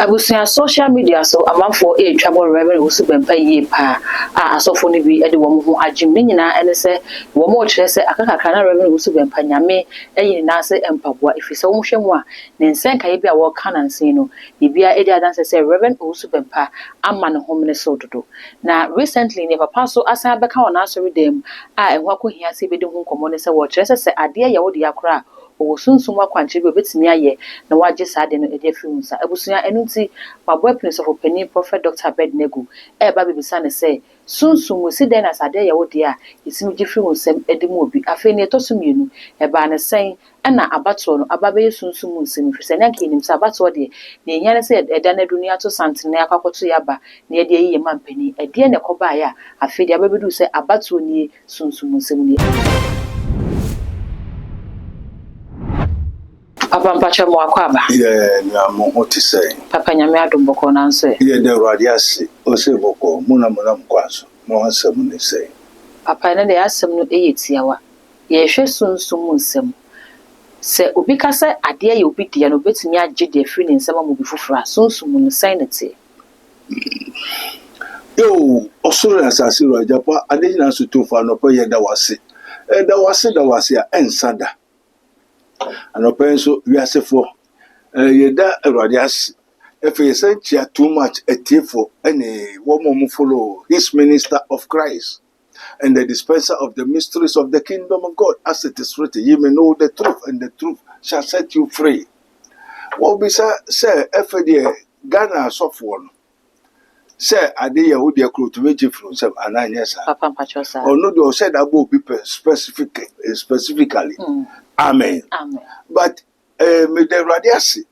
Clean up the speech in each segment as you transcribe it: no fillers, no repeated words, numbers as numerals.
Abusia social media so amanfo e twabo Reverend Owusu BEMPAH ye pa asofo ne bi e de wo ho agim ne nyina ene se wo mo kire se akakaka na Reverend Owusu BEMPAH nyame eyi na se empaboa ifise wo hwe mu a ne nsen ka ye bia wo kana nsen no bibia e de adanse se Reverend Owusu BEMPAH ama ne homne so dodo na recently ne papa so asan beka wona asori dem enho akohia se be de ho komo ne se wo kire se ade ye wo de yakora o sunsun wakwanche bi obetimi aye na waje saade no ede fiunsa abusunya enunti wabo prince of opinion prophet Dr. Abednego ba bibisa ne se sunsun mo si den na saade ye wo de a isimi gi fiunsem ede mu obi afi ne etoso mienu ba ne sen na abato no ababe sunsun mu nsem fi se nyanke nim sa abato de na enya ne se eda na dunia to santene akwakoto yaba na ede yiye mampani ede ne koba ya afi de ababedu se abato ni sunsun mu nsem ni Papa mpacha mo akwaba. Na mo hoti say. Papa nyame adomboko na nso. De radiasi o se boko muna mkwaso. Mo asem ni say. Papa na de asem no eyetiawa. Ye hwe sunsum nsem. Se obi ka se ade ye obi dia no betimi agye de afiri ne nsem mo bi fufura sunsum no sign nete. Yo osoro asase ro ajapa ade na so to fa no pa ye da wase. Da wase a ensada. Anopen so wiasefo yeda radias if you say too much etifo any woman follow his minister of Christ and the dispenser of the mysteries of the kingdom of God, as it is written, you may know the truth and the truth shall set you free. What we say if the Ghana soft one say ade Yahudi akro to make you from some ananyesa Papa mpachosa or no do said about people specifically. Amen. Amen. But me the radiasi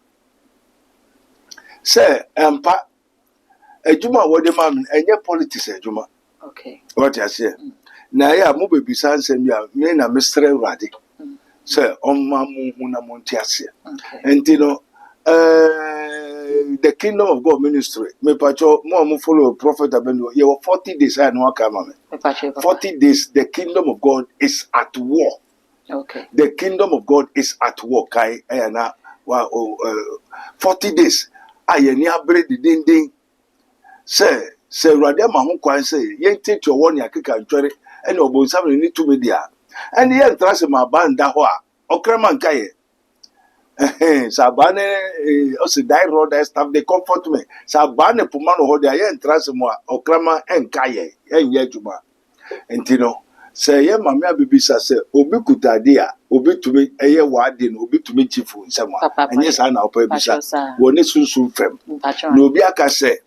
say empa ejuma wo de mam enye politics ejuma. Okay. What you say? Na ya mo be bisa nsem ya me na mestre radi. Say omma mu hu na mo ntiase. Okay. Entino the kingdom of God ministry me pacho mo follow prophet Abednego ye 40 days I no come me. 40 days the kingdom of God is at war. Okay. The kingdom of God is at work. 40 days. Ayeni abre the ding. Say Radia Mahon Kwan say, yen take your one yakika ntwere, and obonsam ni to media. And yen trust my band da ho a, okraman kaye. Sabane also die road stuff they comfort me. Sabane pumano ho dia yen trust mo okraman en kaye, en yejuma. Entino. Say ye mama bibisa say obi kutade a obi tumi eye wade no obi tumi chifu nsema enye sa na opa bibisa woni sunsun fem na obi aka say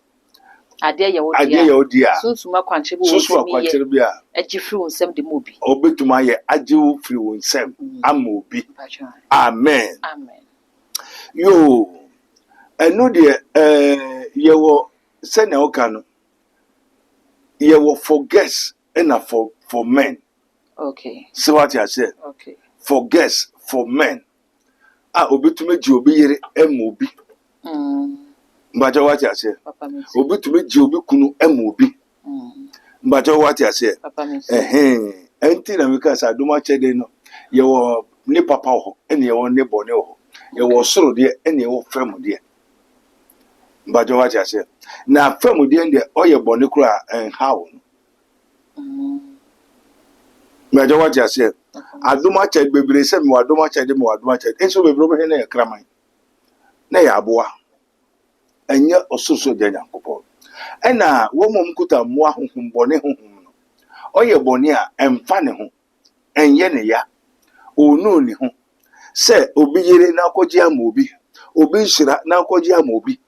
ade ye wodi a sunsun akwanche bi a agifiri nsem de mobi obi tumi aye agiwu firi nsem ama obi amen yo enu de ye wo se na oka no ye wo forget enough for men. Okay. See what I said? Okay. For guests, for men. Obi to me jobi yere emobi. Mbaja what I said? Obi to me jobi kunu emobi. Mbaja what I said? Enti na mika sa duma chede no. Ye wo ni papa ho, ene ye wo ni bone ho. Ye wo soro de, ene ye wo fam de. Mbaja what I said? Na fam de ende oye bone kura how. Mbaja what I said? Aduma ched bebre se mi waduma ched mi waduma ched. Enso bebre obo he na ye kraman. Na ye aboa. Enye ososo de Nyankopon. Ena wo mom kuta mo ahonhom bone honhom no. Oye bone a emfa ne ho. Enye ne ya. Onu ni ho. Se obi yire na akoji ama obi. Obi nhira na akoji ama obi.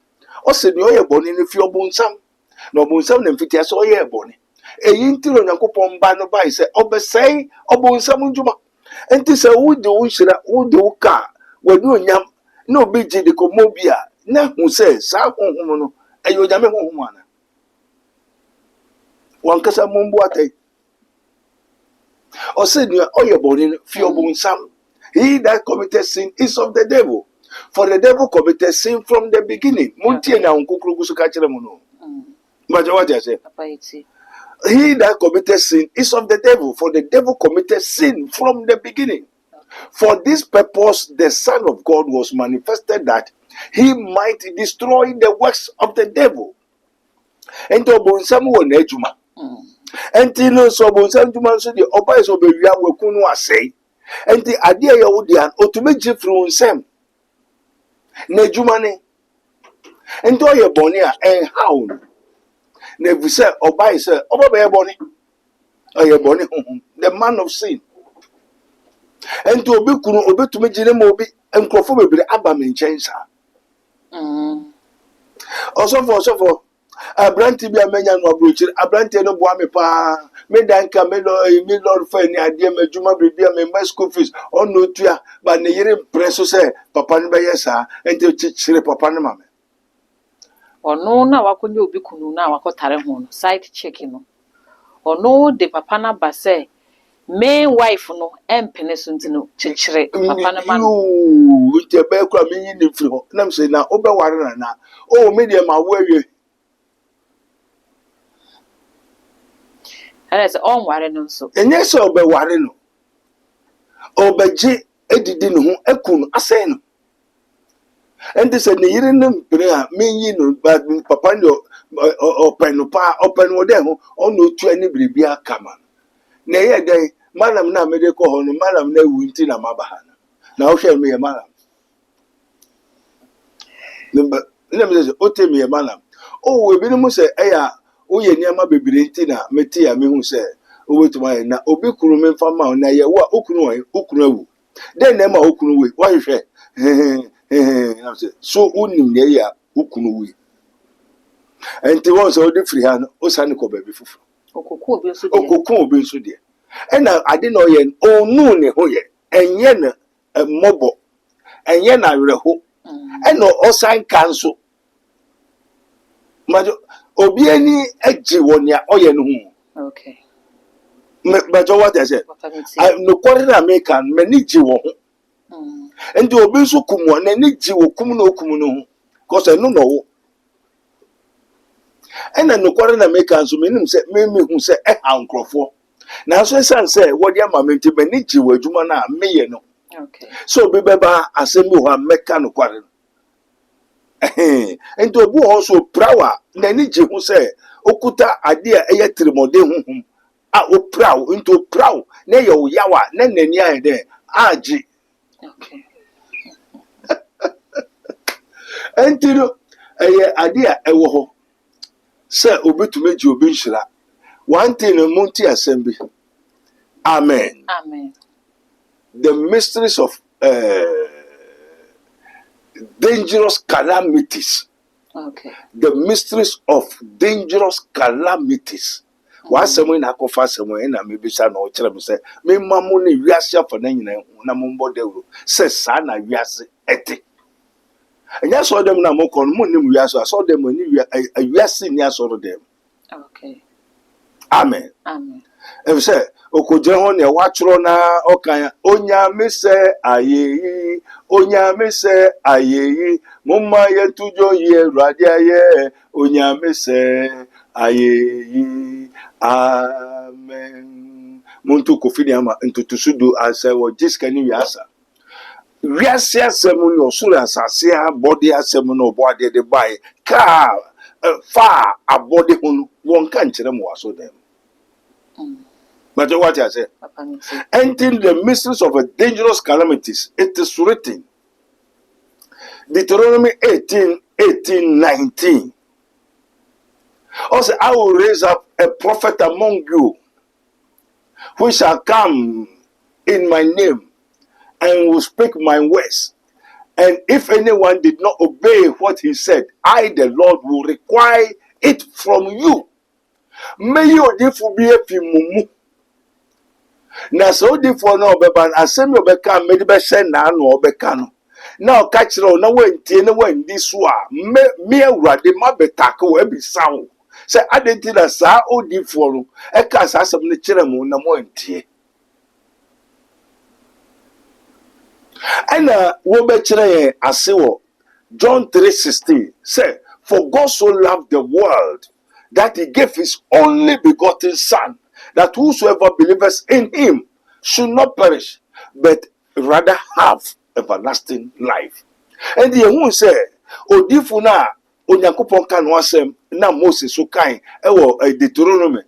O se ni oye bone ni fi obonsam. Na obonsam na mfiti ase oye bone. Eyi ntiro Nyankopon ba no ba ise obesei obonsam njuma. Enti se wo de wo nhira wo de wo ka wadu onyam na obi ji de komo bia na hu se sa honhom no eyo nyame honhom ana wankasa mombu atai o se ni oye boni fi obonsam. He that committed sin is of the devil, for the devil committed sin from the beginning. Muntie na nkukuru gusu ka kire mu no majo what I say. He that committed sin is of the devil, for the devil committed sin from the beginning. For this purpose, the Son of God was manifested that he might destroy the works of the devil. And obonsam won ejuma. Enti no so obonsam juma so de oba is obewia wakunu asei. Enti ade ya wo de an otumi gifri onsem. Na ejuma ne. Enti oye boni a how na evise oba is oba be boni. Oye boni the man of sin. Enti obi kunu obetumi gire ma obi enkrofo bebere aba me nchen sa. Osofo abranti bi amenya no abrochiri abranti no boa me pa me danka me lord fa ni ade ma juma bibia me my school fees on no tua ba ne yire preso se papa no be yesa enti chichire papa no ma me ono na wakonye obi kunu na wakotare ho no side check no ono de papa na ba se main wife no empene so ntino chichire papa na ma no ite be kwa me yin ni firi ho na me se na obe ware na o me de ma wo awie and say on ware no so enye se obe ware no obeji edidi no ho ekunu asai no enti se ne yire no mpere a me yin no ba papa no open wo de ho ono tu ani biribi akama na ye den malam na me de ko ho no malam na wu nti na mabaha na wo hwe me ye malam nne me se o te me ye malam o we bi no mu se eya o ye niama bebire nti na meti ya me hu se o wetuma ye na obi kunu me mfa ma na ye wo okunu awu den na ma okunu we wo hwe na se so unim ne ya okunu we enti won se o de free ha no o sa ne ko ba bi fufu okoko obi nso de ena ade na oye onu ne ho ye enye na mobo enye na werho ena o san kanso majo obi ani agi wonia oye no hu okay majo what I said no kwere na me kan mani gi wo ho enti obi nso kumu na ni gi wo kum na okum no hu cause no wo ena no kwere na me kan so menim se me hu se ha nkrofo na so san se wodi amamenti mani gi wo adwuma na meye no okay so obi beba asemi ho ameka no kware enti obi ho so prawa na ni gi hu se okuta ade a eye trimode huhum a o praw into praw na ye o yawa na nani aye de agi okay enti no eye ade a ewo ho se obetumi gi obi nhira one thing no munti assembly amen the mysteries of dangerous calamities. Okay. The mysteries of dangerous calamities. Wa semo na akofa semo na me bisa na o kire me se me mamu ne wiase afa na nyina na mo mbo dawro se sa na wiase ete. Enya so dem na mo kon mo nim wiase so dem ni wiase ni asoro dem. Okay. Amen. If say okojire ho ne wachro na okan onyame se ayeyi onyame se ayeyi mumma yetujo ye rade aye onyame se ayeyi amen muntu kofini ama ntutusudu ase wo jiskani wiasa wiase asemu no sura asase a body asemu no bo ade de bai ka fa abode hunu won kan kire mo waso dem. But what I say, entering the mysteries of a dangerous calamities, it is written. Deuteronomy 18:19. Also, I will raise up a prophet among you, who shall come in my name and will speak my words. And if anyone did not obey what he said, I, the Lord, will require it from you. May you be a mumu. Na so different no beban asem obeka medi be hye na no obeka no na o ka kire o na wantie na wandi so a me awurade ma betaka o abisa wo se adenti na sa odifo no e ka sa asem ne kire mu na mo antie ana wo be kire ye ase wo John 3:16 say for God so loved the world that he gave his only begotten son, that whosoever believeth in him should not perish, but rather have everlasting life. And the who say, Odifuna, Onyankopon kan wasem, na Moses so kind, Deuteronomy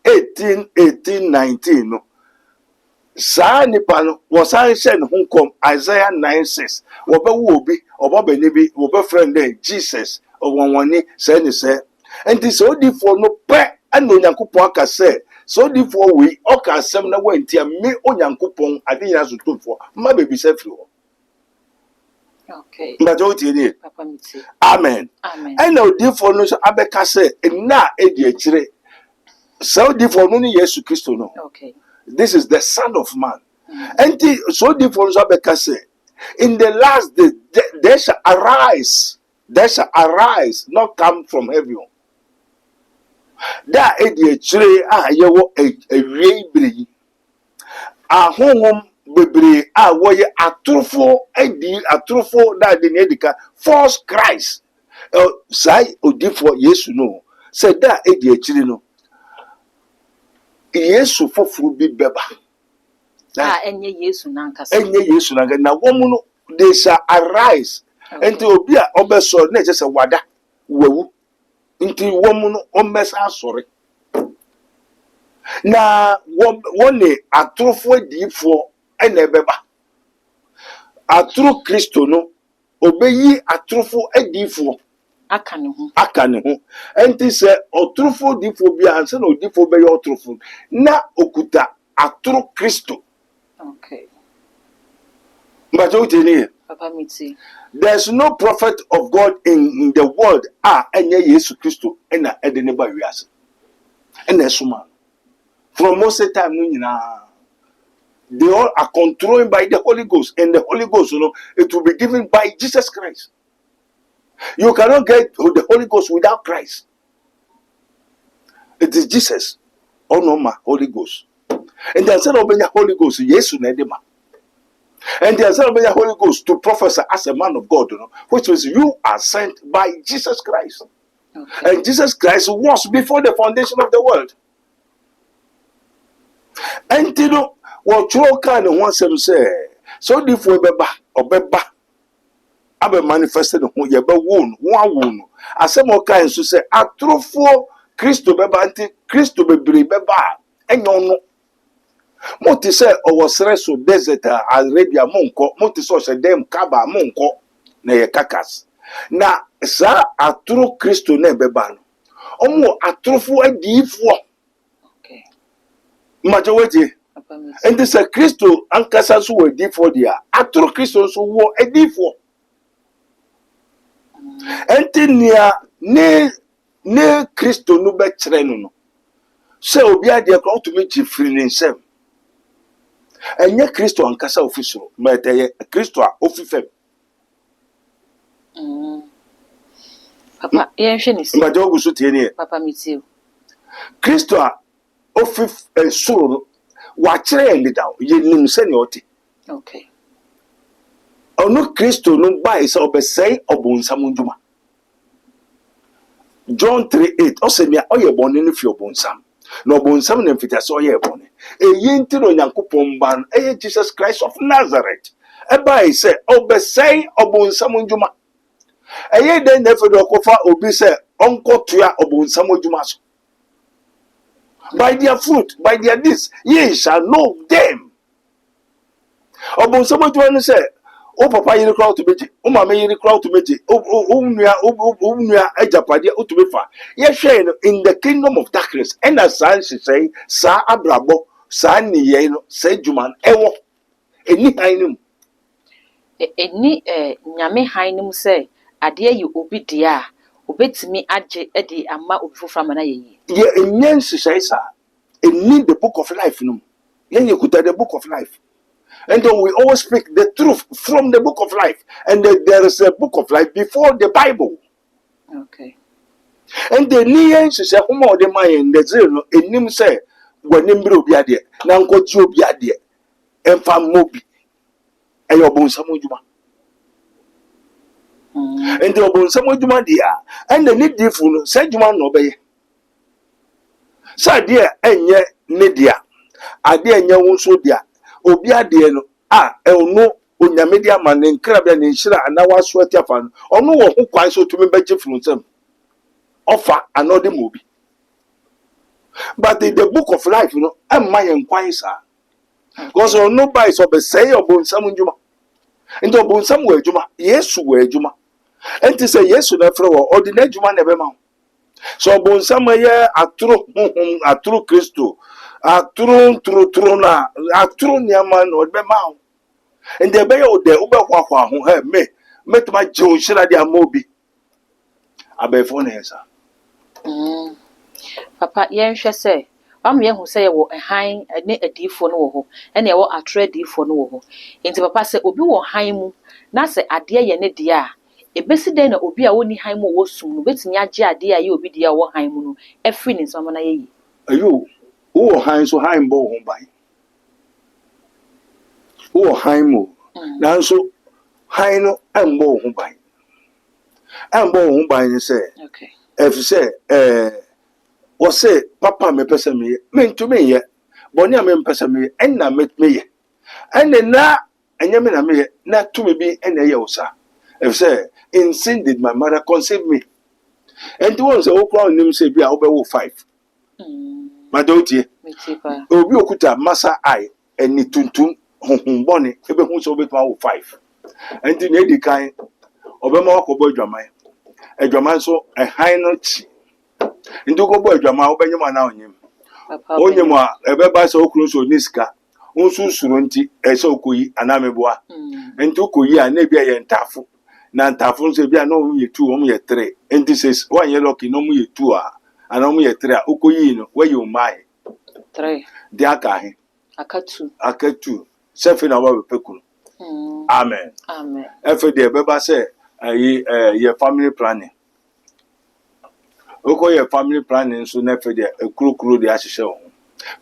18:19 no. Saa nipa no wasan hye ne ho kom Isaiah 9:6 wobewu obi obabani bi wobe friend Jesus owonwoni say ne say enti so odifo no pe ana Onyankopon aka say so odifo we oka asem na wantia me Onyankopon ade nyina so tofo ma bebi say firi ho. Okay. Mbajo tie Papa miti. Amen. Amen. Ena odifo no so abeka say na edi akire so odifo no ni Yesu Kristo no. Okay. This is the Son of Man. And so different say, in the last day, there shall arise, not come from heaven. That a tree, you a ray, a home bebre, way a truthful, a truthful that the Nedica, false Christ. Say, or different, yes, no. Said that a tree, no. Yes, for food be beba. Enye Yesu nankasa. Enye Yesu nankasa. Na woman they shall arise. Enti obi a obeso na je se wada wawu. Enti woman omesa asore. Na wone atrofo adifo ena ebeba. Atro Kristo no obeyi atrofo adifo aka ne ho. Enti se otrofo adifo bia anse na odifo be yo otrofo na okuta atro Kristo. Okay. Papa miti. There's no prophet of God in the world. Enye Yesu Kristo ena edeneba wiase. Ena suma. From Moses time they all are controlled by the Holy Ghost, and the Holy Ghost, it will be given by Jesus Christ. You cannot get the Holy Ghost without Christ. It is Jesus. Oh no, my Holy Ghost. And the answer of the Holy Ghost, yes, Nedema. And the answer of the Holy Ghost to prophesy as a man of God, which means you are sent by Jesus Christ. Okay. And Jesus Christ was before the foundation of the world. And what you can want to say, so before Beba, Abe manifested who ye be wound, one wound. As some kinds to say, a true for Christo Beba, anti Christo be beba, and no. Moti se owosreso desert Arabia monko moti so se dem kaba monko na ye kakas na sa aturu Kristo na beba no omo aturufo adifo. Okay. Majo weje and this Kristo ankasa so adifo dia aturu Kristo so wo adifo entinia ne Kristo no be kire no se obi ade ko otumi chifiri ne nsem. Enye Kristo ankasa ofisoro meteye Kristo a ofifem. Papa yenhwe ni Mbaje Owusu tie ne. Papa mitiu. Kristo a ofif soro wa kire ndi dawo ye nim se ne oti. Okay. Ono Kristo no bai se obesei obonsam nduma. John 3:8 osemia oye bone ne fi obonsam. No bonsam ne mfita so oye bone. Eyinti no Nyankopon ban Jesus Christ of Nazareth. Eba say obesei obonsam nduma. Eye den na fedo kofa obi say onkotua obonsam nduma so. By their fruit, by their deeds, ye shall know them. Obonsam nduma no say o papa yiri crowd to meji, o mama yiri crowd to meji, o nua ajapade o to be fa. Ye hwe in the kingdom of darkness. And as she say, sa abrabo, sa niye no, say juman ewo. Eni hainum. Eni nyame hainum say ade yi obi dia, obetimi age edi ama obi fofra mana ye. Ye enyen say sa. Eni the book of life num. Ye kuta the book of life. And then we always speak the truth from the book of life. And there is a book of life before the Bible. Okay. And the Nian she said, Homo de Mayan, the Zeno, and Nim say, when Nimbro be adie, Nanko Joe be adie, and Fam Mobi, and your bones Samujuma. And your bones Samujuma, dear, and the need different, said you man obey. So, dear, and yet, Nidia, I dear, no so dear. Obia de no no onyamedi man ne krabia ne nshira ana waso atiafa no ono wo ho kwan so tumi beje frunsem offer another movie. But in the book of life, you know, am my enquiries are because nobody so be say about some juma. And about some way juma, yes, where juma. And to say yes to the floor, ordinary juma never mount. So about some way a true Christo, a true na, a true yaman or be mount. And the bay of the Uber who have me, met my Joe Shiradia Mobi. A before answer. Papa, yen say. Ye who say wo han ne adifo no wo ho ene wo atre adifo no wo ho enti papa se obi wo han mu na se ade ye ne de a ebesi den na obi a woni han mu wo sum no betimi age ade a ye obi de a wo han mu no efri ne nsama na ye yi ayo wo han so han bo ho ban wo han mu na so han no ambo ho ban ni se okay if say wo say papa me pese me ntumi ye boni a me pese me enna me ye enne na enye me na me ye na tumi bi enne ye usa if say in sin did my mother conceive me and one say wo kwa nim say bi a wo be wo 5 madoti obi okuta masa ai eni tuntum honhom boni ebe hu so betwa wo 5 and na edi kan obema wakobo adwaman so a han no chi ndu ko bo adwaman obenyima na onyim onyim a ebeba so okuru so niska unsu suru nti ese okoyi anameboa nti okoyi a na bia ye ntafo na ntafo nso bia na omu ye 2 omu ye 3 nti says one ye lucky no mu ye 2 a ana omu ye 3 a okoyi no we you mai 3 di aka he akatu sefi na wa pekunu amen efe de ebeba se your family planning. Oko your family planning so na fe de ekuru de ahihye ho.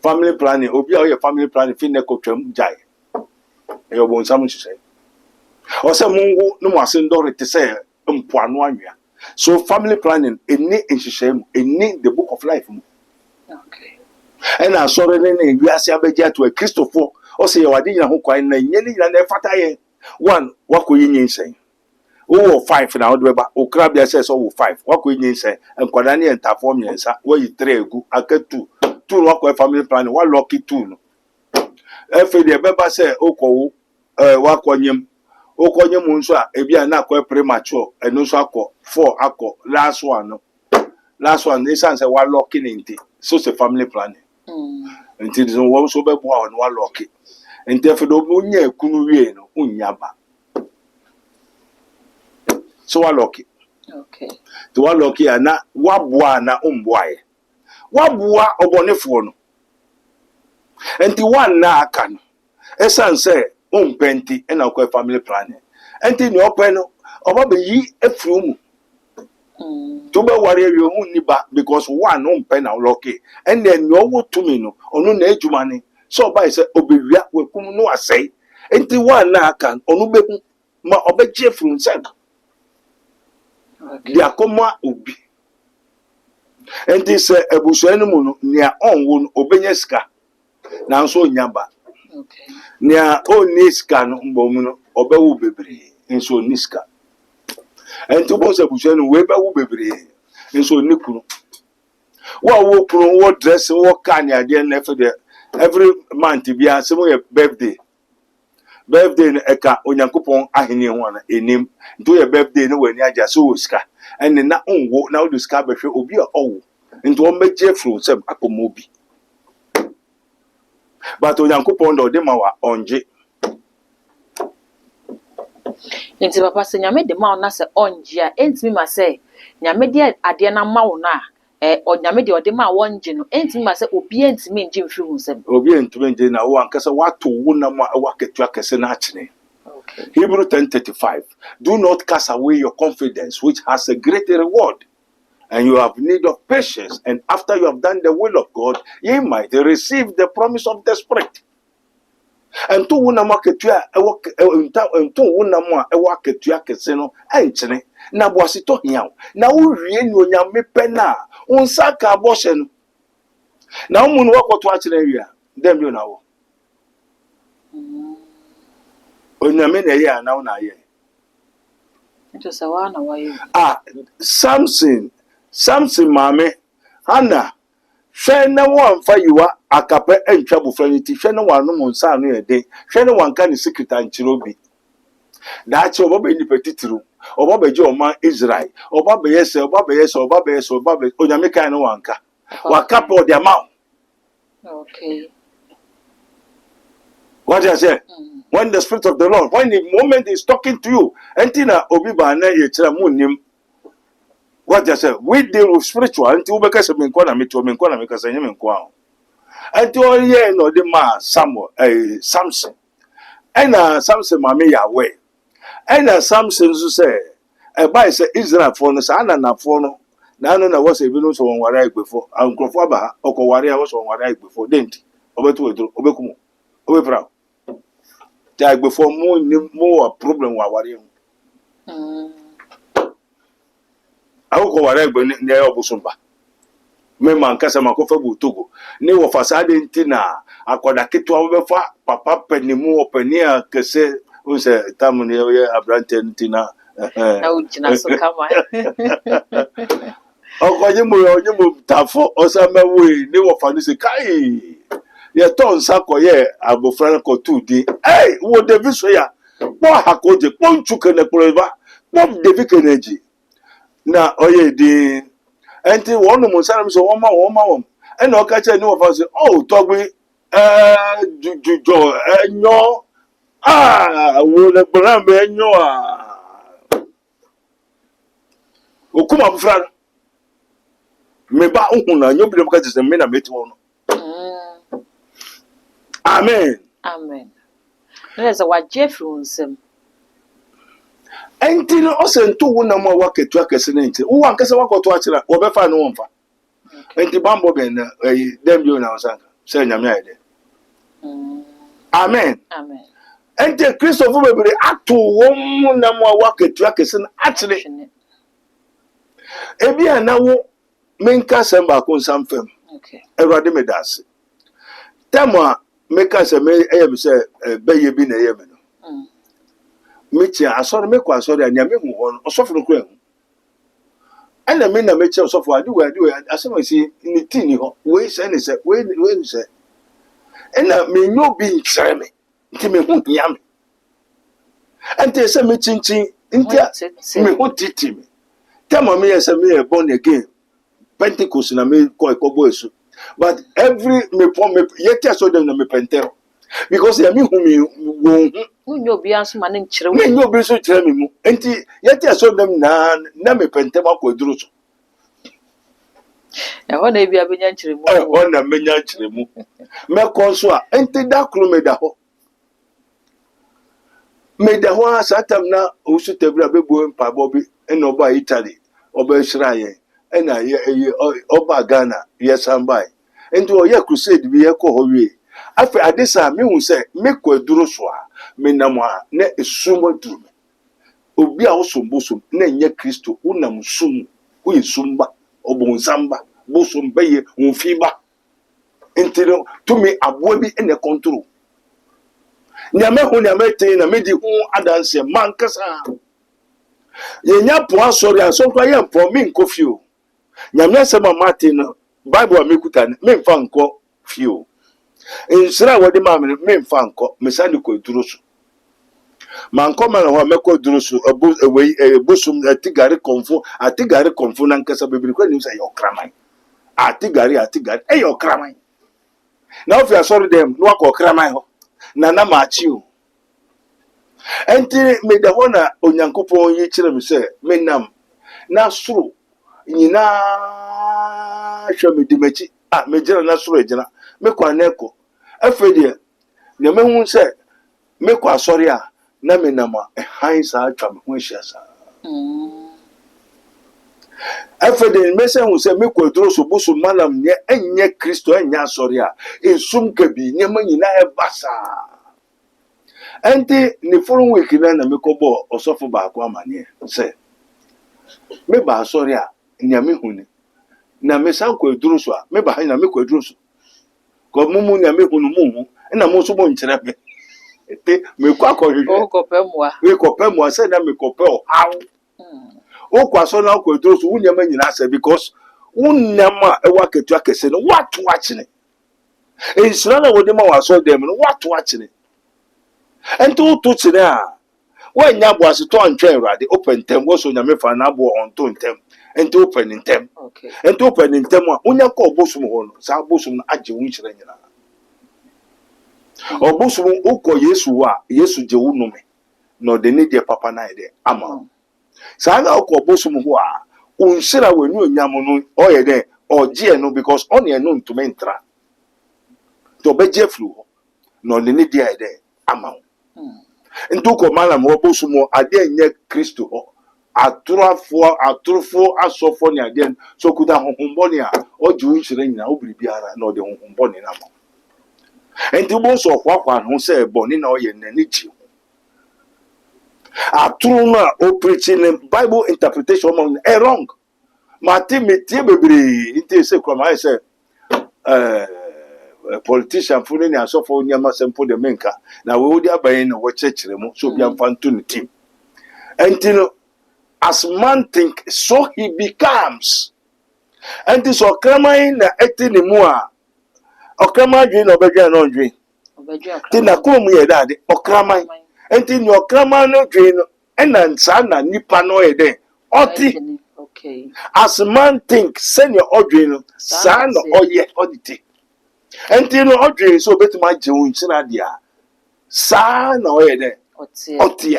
Family planning obi a your family planning fi ne kotwam jai. E obon sam hihye. O se mungu no mo ase ndore te se mpoano anwea. So family planning eni nhihye mu eni the book of life mu. Okay. And I saw it in wiase abeja to a Christopher o se ye wade nyina ho kwan na nyeni nyina na fata ye. One wakoyi nyensen. Oh 5 na odeba okrabia says oh 5 wako yin say enkwada ne entafo miensa we 3 egu aka 2 wako family planning wa lucky 2 no efe de beba say okowo wako nyem nso a ebia na akọ premature eno so akọ 4 akọ last one they say wa lucky nti so say family planning nti so wo so bebo a wa lucky nti efe do nya ekunu wie no unyaba. So wa lucky. Okay. To wa lucky ana wabua na umboae. Wabua obonefo no. Enti one na aka no. Esan say umpenti e na kwa family planning. Enti ni open no oba be yi efru mu. To be ware wi hu ni ba because one umpen na lucky. And then no wo tumi no onu na ejuma ni. So ba say obewia wekum no asai. Enti one na aka onu be hu ma obeje fru nsek. Okay. Dia koma obi enti se ebuso enu no nia onwo no obenye ska na nso nyaba Okay. nia oni ska no mbom no obewu bebre nso niska enti bo se ebuso enu we bewu bebre nso nikunu wo kunu wo dress wo kan ya de na fe every month bia se mo ye birthday no eka onyankopon ahene ho ana enim nto ye birthday no wani aja so oska enne na onwo na oduska behwe obi a owo nto o meje fru sem akomobi but onyankopon do de ma wa onje Nti papa se nyame de ma ona se onje a entimi ma se nyame de ade na ma wo na onyame de ode ma wonje no entimi ma se obi entimi nje mfi hu sem obi entimi nje na wo ankasa wato wo na ma waketu akese na achine. Okay. Hebrew 10:35 do not cast away your confidence which has a great reward. And you have need of patience, and after you have done the will of God, ye might receive the promise of the Spirit. And to wuna maketua to wuna mo e wa ketua kese no enchene na boase to hiaw na wo wie ni onyame pe na unsa ka boshe no na wo mu no wakoto a kire wi a dem bi na wo onyame na ye ana na ye nto se wa na wa ye Samson mame Hana hwɛ na wɔmfa yiwa akapɛ antwa bofra no ti hwɛ na wɔano mo nsa ano yɛ den hwɛ na wɔnka ne secret ankyerɛ obi daakye ɔbɛbɛ nipa titiriw ɔbɛbɛgye ɔman Israel ɔbɛbɛyɛ sɛ onyame kan no wanka waka pɛ ɔde ama wo. Okay. What I say? When the Spirit of the Lord, when the moment is talking to you, entina obi ba na ye kyerɛ mo nim. What I say? We deal with spiritual. Enti wo bɛka sɛ menkɔ na mekasa nyɛ menkɔ a. Enti ɔyɛ no de ma Samson. Ɛna Samson ma me Yahweh. Ɛna Samson so sɛ ɛbae sɛ Israelfoɔ no sɛ ananafoɔ no na ano na wɔsɛ ebi no so wɔn ware agbefo. Ankrofo aba ɔkɔ ware a wɔsɛ wɔn ware agbefo. Denti ɔbɛto weduro ɔbɛkum ɔbɛpra. That before more problem wa wari. I will go whatever near Obusumba. Me man kasa makofa butugo. Ne wo fasade ntina akoda ketu abefa papa penimu openia kese unse tamu ne abrante ntina. Na ujina so kama. Okoje mo tafo osama we ne wo fanu se kai. Ye ton sako ye abofran ko tudi wo David so ya bo hakoje ponchuke ne prova bo David keneji na oye di enti wonu mo saram so won ma e na oka che ni wo fa se togbe jujo enyo wo le bran be enyo okuma abofran me ba ohuna nyo bi dem ka se me na meti wo no. Amen. There's a what Jeffrey unsem. Enti no osentu wona mo waketu akese ne nti. Wo ankese wakoto akira, wo be fa no wonfa. Enti bambo ben dem yo na osanka. Se nyame ayede. Amen. Enti Christopher bebere ato wo na mo waketu akese na akire. Ebi anawo menka semba ko nsam fam. Okay. Ewrade medase. Tama meka se me eyem se beye bi na eyem no mechi asori mekwa asori anya me hu ho osofo no kura hu ana me na mechi osofo adi we asema si ni tini ho we se ni se we ni se ena me nyo bi nkyere me nti me hu hia me ante se me chinchin nti me hu titi me tama me yes me born again Pentecost na me ko ekobo esu. But every me yet so them na me pentel because ya me hu me wo nyo bi anso ma ne nkyere me nyo bi so kyere me mu enti yet so them na me pentel akwaduru so e ho na bi abenya nkyere mu ho na menya nkyere mu me kon so a enti da kru me da ho asatam na Owusu tebra bebu mpa bobi eno ba Italy oba Israel ena ye oba Ghana yesambai enti o ye crusade bi ye ko ho wie afa adesa me hu se me kwaduro so a me namwa na esumo duru obi a wosombosum na nye Kristo unam sum wo yesumba obonsamba bosumba ye unfiba enti no tumi aboa bi ene control nyame hu nyame tin na me di hu adanse mankasa yenya po asori asokwa ye po mi nkofio nyame sema Martin no Bible amekuta me mfa nko fio nsira wodi ma me mfa nko mesani ko duro so manko ma na ho meko duro so bosum atigare konfo na nkasa bebiri kwa nim say okraman atigare okraman na ofi asori dem no akọ okraman ho na maachi o enti me da ho na onyankopon yi kire me se menam na soro nyina hwe me dimachi me gira na soro ejina me kwa neko afede ne me hu se me kwa asori a na me nama han sa atwa me ho ahia sa afede me se hu se me kwa duro so boso malam ne enye Kristo enya asori a esum kabi ne manyina e basa enti ni following week na me kobo osofo ba akwa amane se me ba asori a nyame huni na me san kwa duro so a me ba ha na me kwa duro so ko mumu nyame hunu mumu na mo so mo nkyere me me kwa Okopemwa. we kopemwa say na me kopel how okwaso na kwedro so wunyama nyina say because wunyama e waketu akese no watu achine ensura na wode ma waso dem no watu achine ento to chine a wanya bo ase to antwen urade open tem wo so nyame fa na bo on to ntem ento open ntem Okay. ento open ntem a unya ko obosum ho no sa obosum na age wu nchire nyina obosum ukọ Yesu a Yesu je wu nume no de ne de papa na de ama sa na ukọ obosum ho a unshira wenu onyam no oye de oje no because on ye no ntumi ntra to beje flu no de ne de ama ntu ko malam obosum ade nye Kristo ho aturufo asofo ni ade so kuda honhomboni a oje unshira nyina obiribiara no de honhomboni na mo enti bo so kwakwa no se boni na oye nani ji aturu na o preaching Bible interpretation mo wrong mati metie bebre enti se kwa ma se politician funu ni asofo nyama sempo de menka na we odi abayin na wo chechire mu so bia mfantu ne team enti no as man think so he becomes enti so kraman na etini mu a okraman dwi na obedwa na ondwi ti na kom ye dade okraman enti ni okraman no dwi no ena nsa na nipa no ye de oti Okay. as man think senior odwi no sa no oye oditi enti no odwi so betima je won china dia sa na oye de oti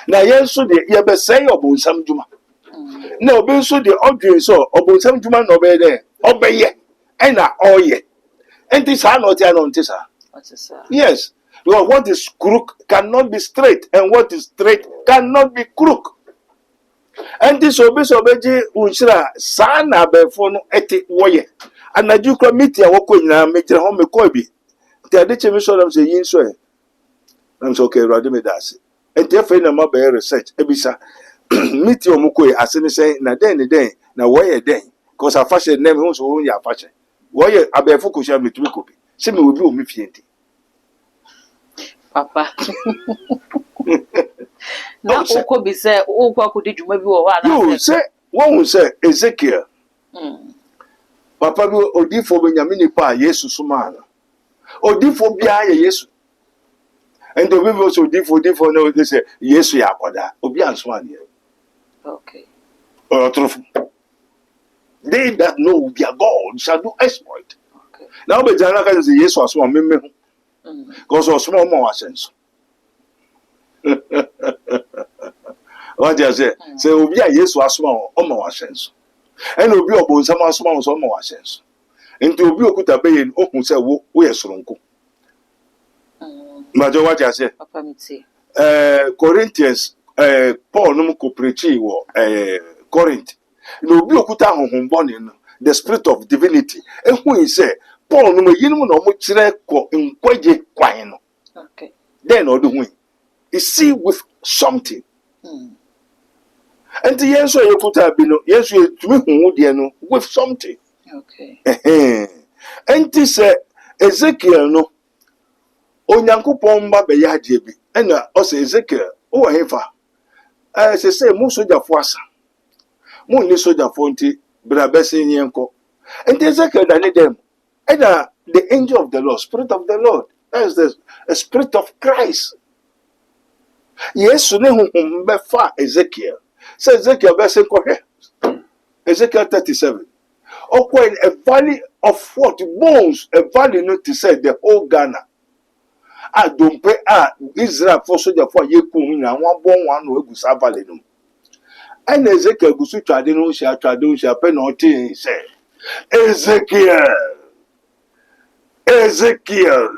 na yenso de ye be say obunsam djuma na obenso de odwi so obunsam djuma na obey de obeye ena oye enti sa no tia no ntisa yes because what is crook cannot be straight and what is straight cannot be crook enti so beji unshira sa na abefo no eti woye anaju kra miti a woko nyina mejira ho mekọ bi ti ade chemi so dem say yin so e am so okay rade me dase enti afa na ma be research ebisa miti omukọ e asene say na den na woye den cause afashe nem ho so ho ya afashe woye abefo ko sha metumi ko bi se me obi o mi fie enti Papa. Na uko bi se uko akudi djuma bi wo wa na you say won say Ezekiel papa bi odifo be nyame nipa Yesu suma na odifo bia ye Yesu endo bi so odifo na o say Yesu ya akoda obi anso ane okay otrofo they that know their God shall do exploit okay now be jana ka say Yesu aso amemme ho because osmo mo wa sense what you say obi a Yesu aso o mo wa sense and obi obonsam aso ma so mo wa sense enti obi okuta beyin ohun se wo ye soronko majo what you say papa miti Corinthians Paul no ko preach wo Corinth no obi okuta honhom bone no the spirit of divinity ehun say Paul no yinum no mo kire ko nkwaje kwan no okay then odo hu you see with something and Yesu yekuta bi no Yesu tumi hu de no with something okay and say Ezekiel no onyankopon ba be ya de bi na o say Ezekiel o wa hefa say mu sojafo asa mu ni sojafo nti bra be se nyenko and Ezekiel da ne dem and the angel of the Lord, spirit of the Lord, that is the spirit of Christ. Yes, befa Ezekiel. Say Ezekiel verse Ezekiel 37. Okay, in a valley of what bones, a valley not to say the whole Ghana. I don't pay Israel for soldier for yekum na one born one who goes valley no. And Ezekiel goes to tradition penalty say Ezekiel,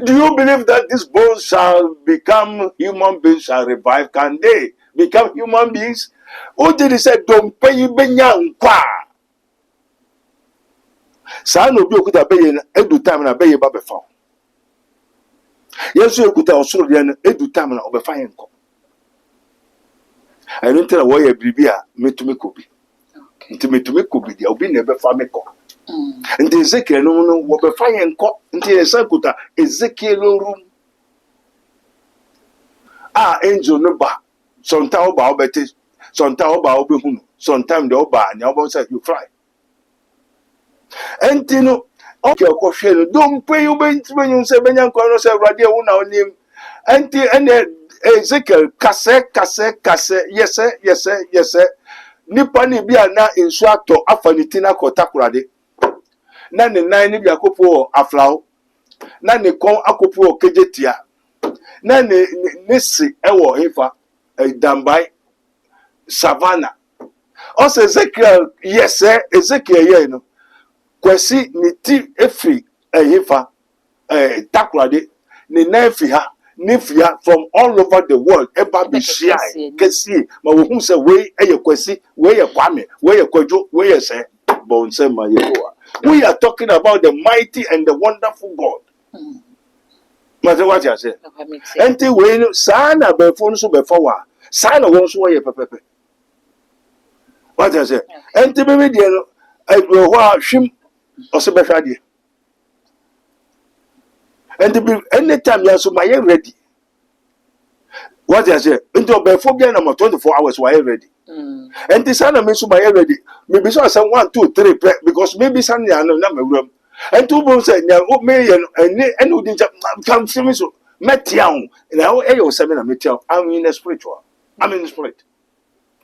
do you believe that these bones shall become human beings, shall revive? Can they become human beings? Oh, did he say, don't pay you benyan kwa? Sa no bi okuta beye na edu time na beye ba befa. Yesu okuta osoro de na edu time na obefa yenko. I don't tell what you bibia metumi kobi. Nti metumi kobi dia obi na befa meko. nti Ezekiel no wo be fa yen kɔ nti Esakuta Ezekiel room angel no ba sometime oba obete sometime oba obehunu sometime the oba nya oba say you fly enti no okay okɔhwɛ no don't pay you be ntimenyu sɛ benya nkɔ no sɛ awurade wo na onim enti ene Ezekiel kase yes nipa ni bi ana nsu atɔ afa ne tina kɔta kurade na ne nan ni bi akɔpo aflawo na ne kɔn akɔpo kejetia na ne si ɛwɔ hefa dambai savannah ɔsɛ Ezekiel Ezekiel yɛ no kwasi ne ti efiri hefa takurade ne nan fi ha ne fia from all over the world eba be share kesi ma wo hu sɛ we kwasi we kwame we kwadwo we sɛ bon sɛ ma yehowa we are talking about the mighty and the wonderful God. Mate what you say enti we no saa na befo no so befo wa saa na won so wo ye pepepe what you say enti be de no ho a hwim ɔse bɛhwa de enti be anytime you so my ready what you say enti obefo bia na 24 hours why ready enti saa na me so my ready me be so say 1 2 3 because maybe san ya no na mawuram enti wo say nya me ye no ene odi ncha kam fimi so metia ho na wo eyo se me na metia I'm in the spiritual I'm in the spirit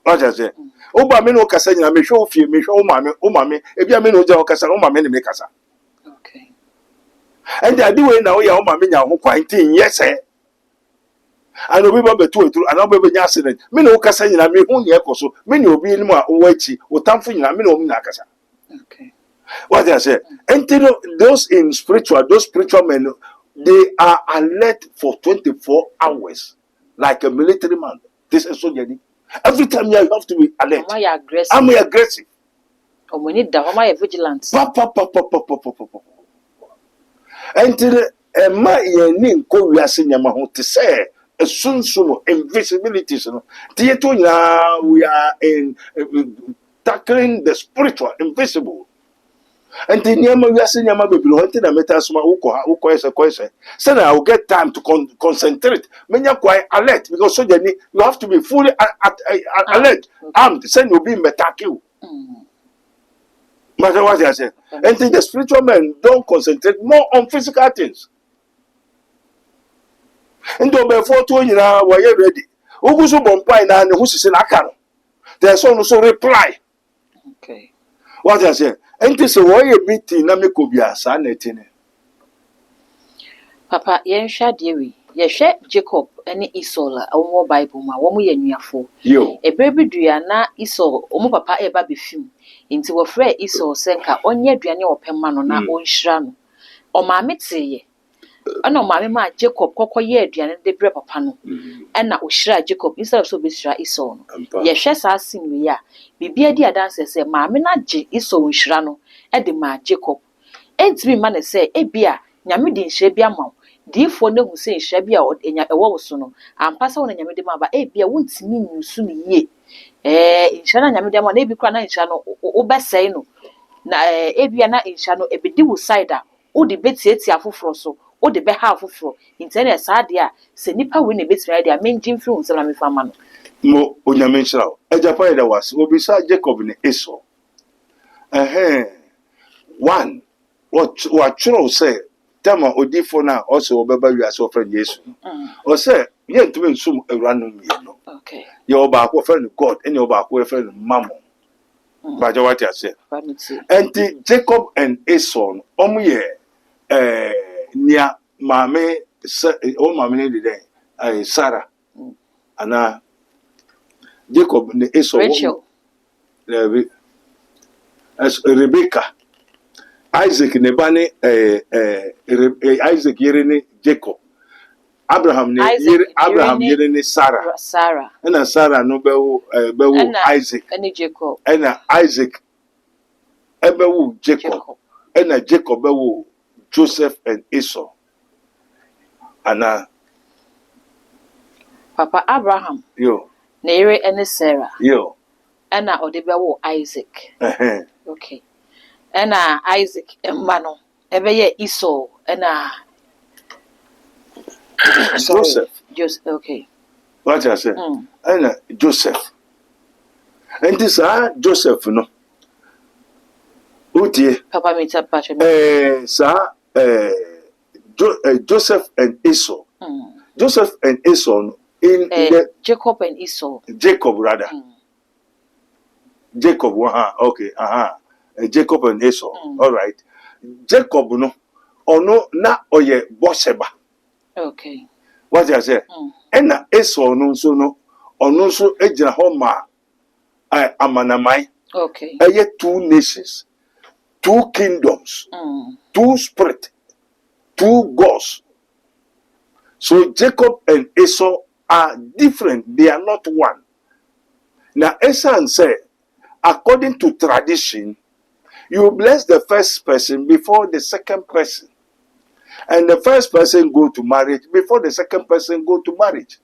what you say oba me no kasa nyina me hwe ofie me hwe o mame e bia me no je o kasa o mame ne me kasa okay enti adi we na wo ya o mame nya ho kwantin yes eh and obi ba betu eturu and obi be nya accident me no kasa nyina me hu ne ekoso me ne obi ni mu a wo achi wo tamfo nyina me no obi na kasa okay what I say enti those spiritual men they are alert for 24 hours like a military man. This is so jadi every time you have to be alert. I'm aggressive need da homa vigilant enti ma ye ni nko wiase nyama ho te say esunsuno invisibilities no tieto nya we are in tackling the spiritual invisible enti nyama wiase nyama bebilo enti na meta soma ukọ ese so that I will get time to concentrate menya quite alert because so you have to be fully alert armed send you be metakill matter what I say enti the spiritual men don't concentrate more on physical things. Ndo before to nyina we ready oguso bompai na ne husisi na aka no there's also reply okay what I say enti se we meeting na me kobia sa na etine papa yen hwa de wi ye hwe Jacob ene Esau la wo Bible ma wo mo ye nuafo yo eberebi dua na Esau omo papa eba befim enti wo frɛ Esau senka onye aduane opema no na onhira no o ma meteye ana maame ma Jacob kokoye aduane de bre papa no na ohira Jacob instead of so be hira Esau no ye hwe saa sin wi ya bibia di adanse se maame na je Esau ohira no de ma Jacob entimi ma ne se ebia nyame di nhire bia ma difo na hu se nhire bia ewo so no ampasa wona nyame de ma ba ebia wontimi nyusu ne yie nhire na nyame de ma na ebi kra na nhire no obesai no na ebia na nhire no ebedi wo side a odi betieti afoforo so o de be ha afoforo internet saa de a se nipa we na betira de a menjin firi unsela me fama no mo onyame nhyira ejapa ida was obi sa Jacob ne Esau one what churo say tema odifo na o se obeba wi ase ofre Yesu o se ye ntumi nsum ewranu mi no okay ye oba akwo friend God ene oba akwo friend Mammon baje what you say and Jacob and Esau omuye nia mame o mame ne de Sarah ana Jacob ne Esau Rachel Rebecca Isaac ne bane Isaac yere ne Jacob Abraham yere ne Sarah and Sarah no bewo Isaac and Jacob and Isaac ebewu Jacob and Jacob bewo Joseph and Esau ana Papa Abraham yo Nere and Sarah yo and odebewo Isaac okay ɛna Isaac mma no ɛbɛyɛ Esau ɛna Joseph. Okay. What I say? And Joseph. And this Joseph no. Utie. Papa me tap patch. Joseph and Esau. Joseph and Esau no, in the Jacob and Esau. Jacob rather. Jacob, okay, Jacob and Esau. All right. Jacob no, ono na oye bosseba. Okay. What I say? And Esau no so no, ono so ejina homa amanamai. Okay. Aye 2 nations, 2 kingdoms, 2 spirit, 2 gods. So Jacob and Esau are different. They are not one. Now Esau said, according to tradition, you bless the first person before the second person. And the first person go to marriage before the second person go to marriage.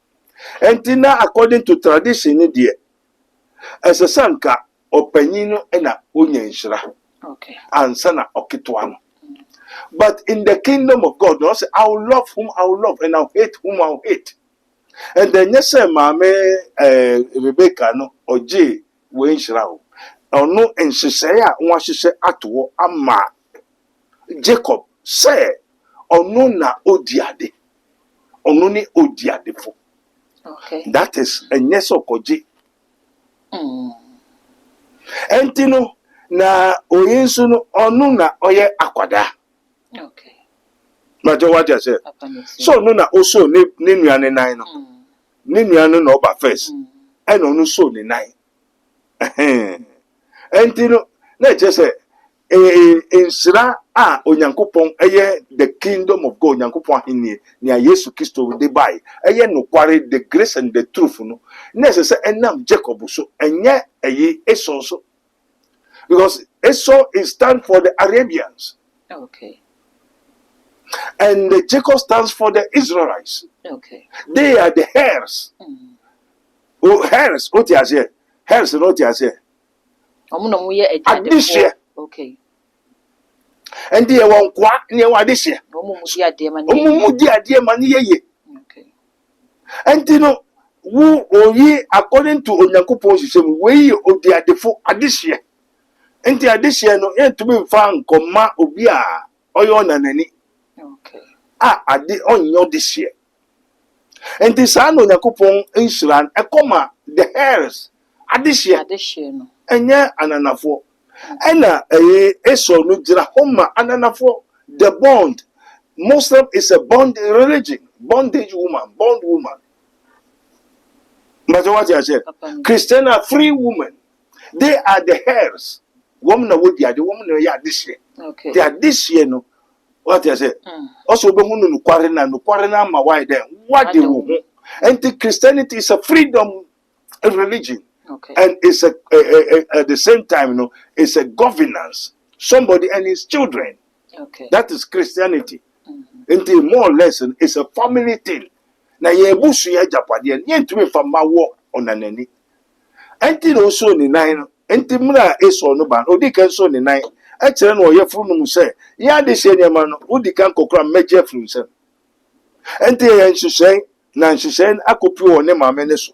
And now according to tradition, as a sanka, openino ena unyenshra. Okay. And sana okitwano. But in the kingdom of God, say, I will love whom I will love, and I'll hate whom I'll hate. And then yes, Mame Rebecca no oje we nshira o no nhyehyɛ a wɔahyehyɛ ato ama Jacob say ono na odiade ono ni odiadefo. Okay. That is enye sokoje. Entino na oyensu no ono na oye akwada. Okay. Majo what you say? So no na also ne nuane nan no. Ne nuane no oba first. And ono so ne nan. Entino na je say insira a onyankopon eye the kingdom of God onyankopon ahini ni Yesu Kristo de bai eye no kware the grace and the truth no na say enam Jacob so enye eye Esau so because Esau is stand for the Arabians. Okay. And the Jacob stands for the Israelites. Okay. They are the heirs. Oh, heirs, what you say? Heirs, what you say? Okay. And they won't quack near what this year. Okay. And you know, who or ye according to Onyankopon's system, we or the default addition. And the addition no end to be found, comma, obia, or yon and any. Okay. Ade on this year. And this son on Yakupon Israel, a comma, the heirs. Addition. No. And ya ananafo. And Esau no jira homa ananafo. The bond. Muslim is a bond religion. Bondage woman. Bond woman. But what I said. Christian are free women. They are the heirs. Woman would the woman are this year. Okay. They are this year no. What I say? Also, no quarena, my why then? What they will. Anti-Christianity is a freedom religion. Okay. And it's at the same time, you know, it's a governance. Somebody and his children. Okay. That is Christianity. Until more or less, it's a family thing. Now, you bush ya Japadian, yen to me from my work on an any. Until also in 9, until Mura is on the ban, or they can so in 9. Excellent or your friend say, ya this senior man, who they can cook major fruits. And she say, now she saying, I could pure on them, my menace.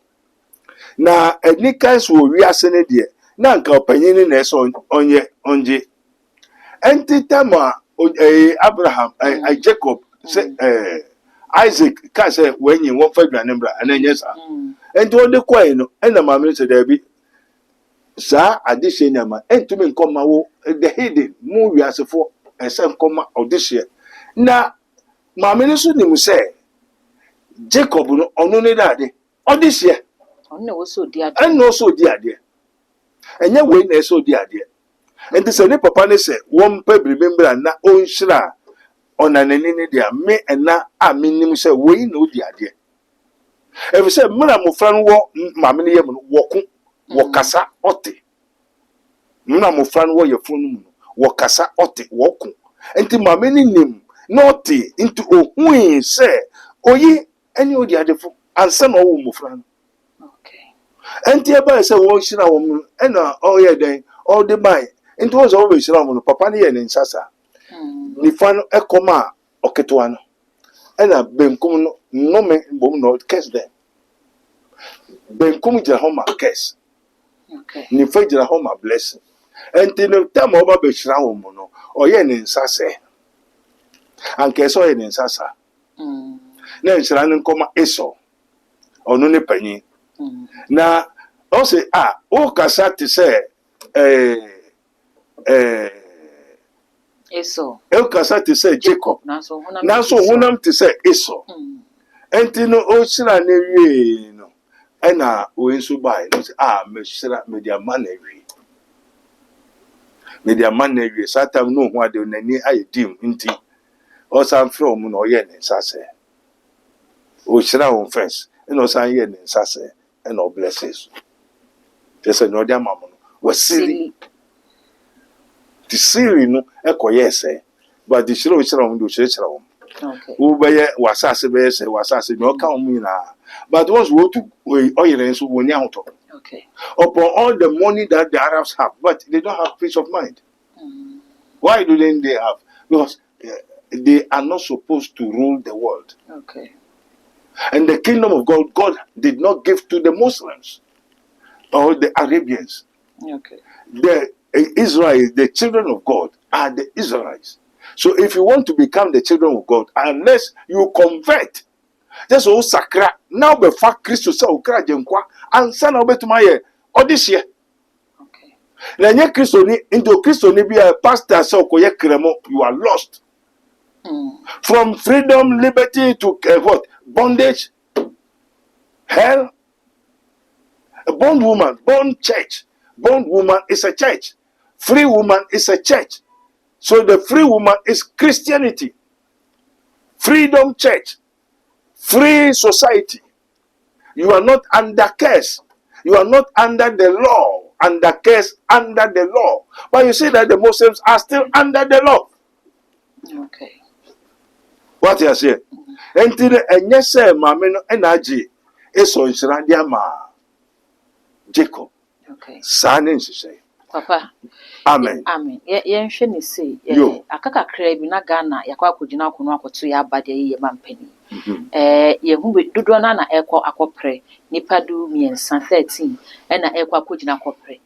Now, a Nickans will reascend dear. Nanka opinion is on ye, on ye. Tama, Abraham, Jacob, say, Isaac, can say, when you want for your number, and then yes, and to the coin, and the mamma said, Debbie. Sir, addition, and to me, come the hidden movie as a for and some comma of this year. Now, my minister will say, Jacob, on only that or this year. And also, dear, dear. And your way, so dear. And this any papa say, one peb remember and not own shra on an enemy dear, me and now I mean, say, we know dear. If you say, Madame Fran walk, Mammy, walk. Wakasa ote. Muna mufran wo yefunu wakasa ote woku. Enti mameni nim noti into ohui se oyi any odi adefo ansa na wo mufran. Okay. Enti eba se wo shira wo ena oye den all the buy Into was always around papa ni en sasa. Ni fan ekoma oketwa no. Ena benkum no me bom no curse them. Benkum jira homa curse. Okay. Ni fa jira homa blessing. Enti no time oba be shira wo mu no, oye ni nsase. Anke so ye ni nsasa. Na nshira ni nkoma Esau. Ono ne panyi. Na o se o kasa te se Esau. El kasa te se Jacob. Nanso hunam te se Esau. Enti no o shira ne wie no. Ena o enso bai no se me shira me dia man na wie. Me dia man na wie. Satam no ho ade nani aye dim nti. O san from no ye ne nsase. O shira on first. Ena o san ye ne nsase. Ena o blesses. Just no dia mamu no. Was silly. The silly no ekoye se. But the shira on do shira on. Okay. Ubeye wasase be se wasase no ka omu na. But once we to oyin so woni auto. Okay. Upon all the money that the Arabs have, but they don't have peace of mind. Why do they have? Because they are not supposed to rule the world. Okay. And the kingdom of God did not give to the Muslims or the Arabians. Okay. The Israel, the children of God, are the Israelites. So if you want to become the children of God, unless you convert, just all sakra now be fa Christo sa okra jenkwa ansa na obetuma ye odihye. Okay. Na nye Christo ni into Christo ni bia pastor sa okoye kremo, you are lost. From freedom, liberty to what? Bondage, hell. A bond woman, bond church. Bond woman is a church. Free woman is a church. So the free woman is Christianity. Freedom church. Free society. You are not under curse. You are not under the law. Under curse, under the law. But you see that the Muslims are still under the law. Okay. What you say? Until and yes, sir, Mamma energy is on Shrandiama Jacob. Okay. Son, she say. Papa. Amen. Amen. Yenhwe ni say akaka kra bi na Ghana yakwa akogina akono akoto ya abade ye mampani. Yehu be dodo na akopre nipa du miensa 13 na ekwa akogina akopre.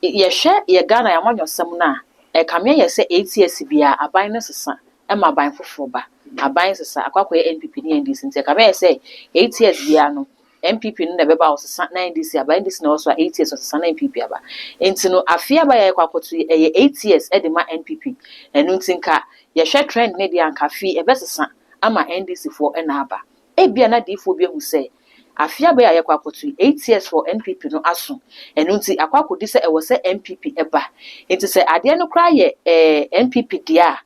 Yehwe ye Ghana ya manyosem na kame ye se 8 years bia aban ne sesa ma aban foforo ba. Aban sesa akwakoye NPP ni NDC nti kame ye se 8 years bia no MPP no na beba osesa na NDC aba NDC na also 8 years osesa na MPP aba enti no afia ba ye kwakoto ye 8 years e de ma NPP enu nti nka ye hwe trend ne de anka fi e besesa ama NDC for na aba e bia na de fo bi hu se afia ba ye kwakoto 8 years for NPP no aso enu nti akwakodi se e wo se MPP eba enti se ade no kra ye NPP dia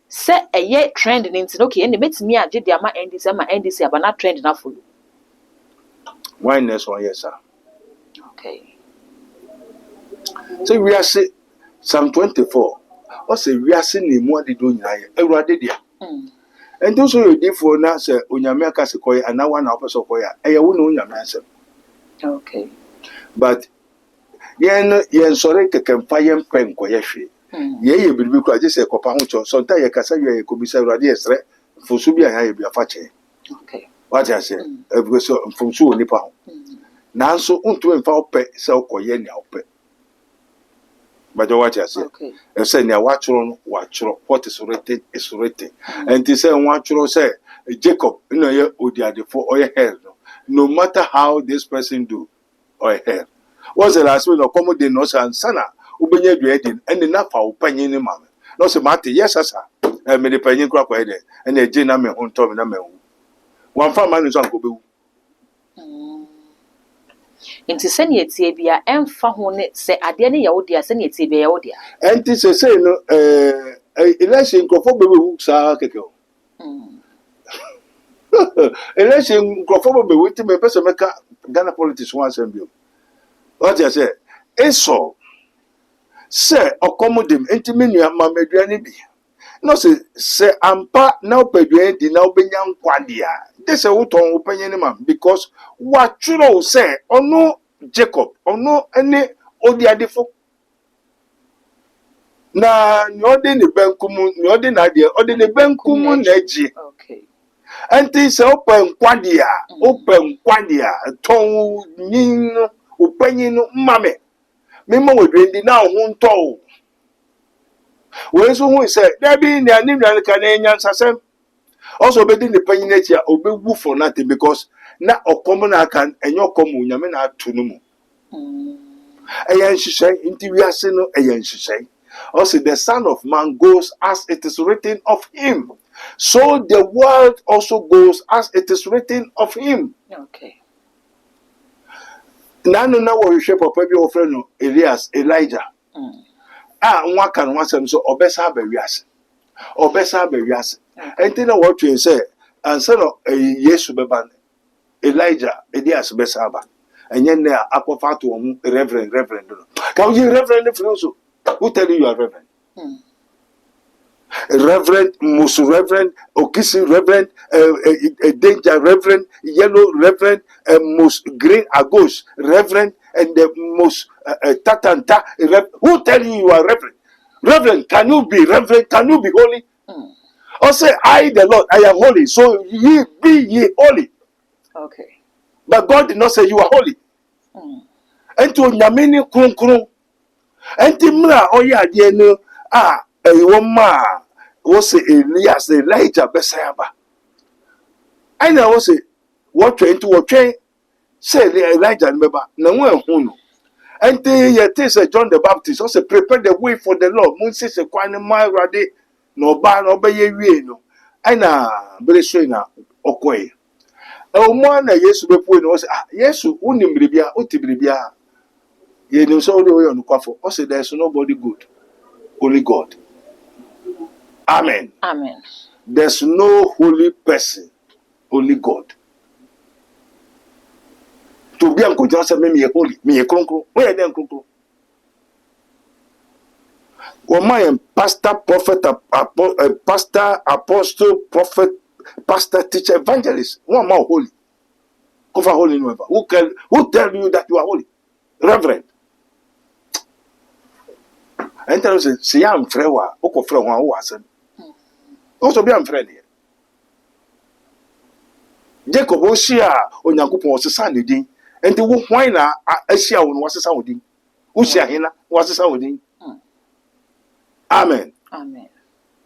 se eye trend ne nti no ke ene metimi age de ama NDC ama NDC aba na trend na follow. Why next one, yes, sir? Okay. So we are say Psalm 24. Or say we are seeing him what they do in every day. And those who did for now say Unyamaka Sequoia and now one officer of Koya. I won't know your Okay. But yen sorry can fire pen koyeshi. Ye will be quite just a copancho. Sometimes you can say you could be so radius for Subia, I be a fache. Okay. What I say, because from Su Nipa. Now so unto and foul pet, so koyen your pet. But what I say, I say, now watch what is written is written. And to say, watch say, Jacob, you know, you would the for or your hair. No matter how this person do or hair. What's the last one of common no and sana, Ubenya Dredin, and enough our penny in mamma. No, so Marty, yes, sir. And made a penny crop and a gin on Tom and one farm man is uncle. Inti sene etie bia emfa ho ne se ade ne yawo dia sene etie bia yawo dia. Enti se say no election crofo be wu sa keke. Election crofo be witi me pese meka Ghana politics one assembly. What you say? Esau say okomodim enti menua mameduane bi. No say ampa na opeduane di na obenya nkwadia. This is what on opinion man because what you say ono Jacob ono any odiadefo na nyode ne benkum nyode na de ode ne benkum na eji okay enti se open kwade a ton nyin opanyin no mame mema wedwendi na ho nto we so hu se da bi ne ani nwan ka na enya nsasem also be di ne panyin echi a obewu for nothing because na okom na kan enyo okom nyame na atu no mu eyan hihye nti wiase no eyan hihye also the son of man goes as it is written of him, so the world also goes as it is written of him. Okay. Nano na wo hwehwe papa bi ofre no Elijah. Nwa kan nwa sem so obesa abawiase. Enti na wo twen say ansa no Yesu beba Elijah Elias besa aba. Enye na akofa to omu reverend no. Can you reverend for so? Who tell you are reverend? Reverend, most reverend, Okisi reverend, danger reverend, yellow reverend, most green agos reverend, and the most tatanta. Who tell you are reverend? Reverend, can you be reverend? Can you be holy? Or say, I, the Lord, I am holy, so ye be ye holy. Okay. But God did not say you are holy. And to Yamini Krum Krum. And Timra, oh yeah, dear no, a woman was Elias, Elijah, Besaba. And I was what train to a train, say Elijah, remember, no one who know. And they John the Baptist also prepare the way for the Lord. Moses a quite mile ready, no ban obey ye no. And Bresina, Okoy. Oh, man, yes, we put was yes, Unibribia, Utibribia. Ye know so the way on the coffee. Also, there's nobody good, only God. Amen. Amen. There's no holy person, only God. To be uncle Johnson, me holy, me a crunkle. Where then crunkle? Well, my pastor, prophet, pastor, apostle, prophet, pastor, teacher, evangelist. One more holy. Cover holy never. Who tell you that you are holy? Reverend. And tell us, see, I'm frewa, Oko frewa, who wasn't. Also be unfriend here. Jacob was here on Yakupo was a Sunday din, and the wine a share was a Saudi. Ushia Hina was a Saudi. Amen. Amen.